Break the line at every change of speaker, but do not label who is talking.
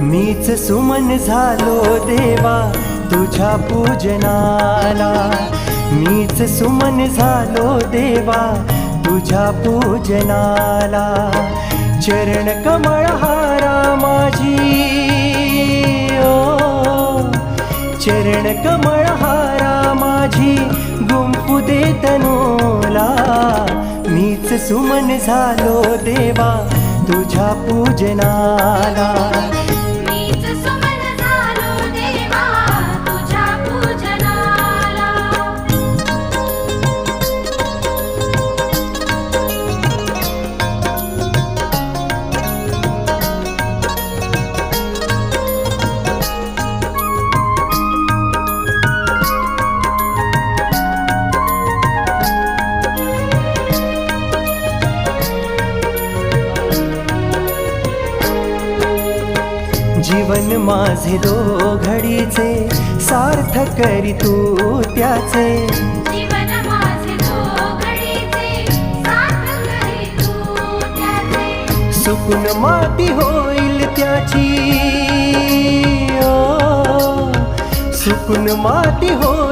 मीच सुमन झालो देवा तुझ्या पूजनाला, मीच सुमन झालो देवा तुझ्या पूजनाला। चरण कमळ हारा माझी चरण कमळ हारा माझी गुंफू दे तनूला। मीच सुमन झालो देवा तुझ्या पूजनाला।
मीच सुमन झालो देवा तुझ्या पूजनाला।
जीवन माझे दो घडीचे सार्थ करी तू त्याचे।
जीवन माझे दो घडीचे सार्थ करी तू त्याचे।
सुकून माती होईल त्याची सुकून माती होईल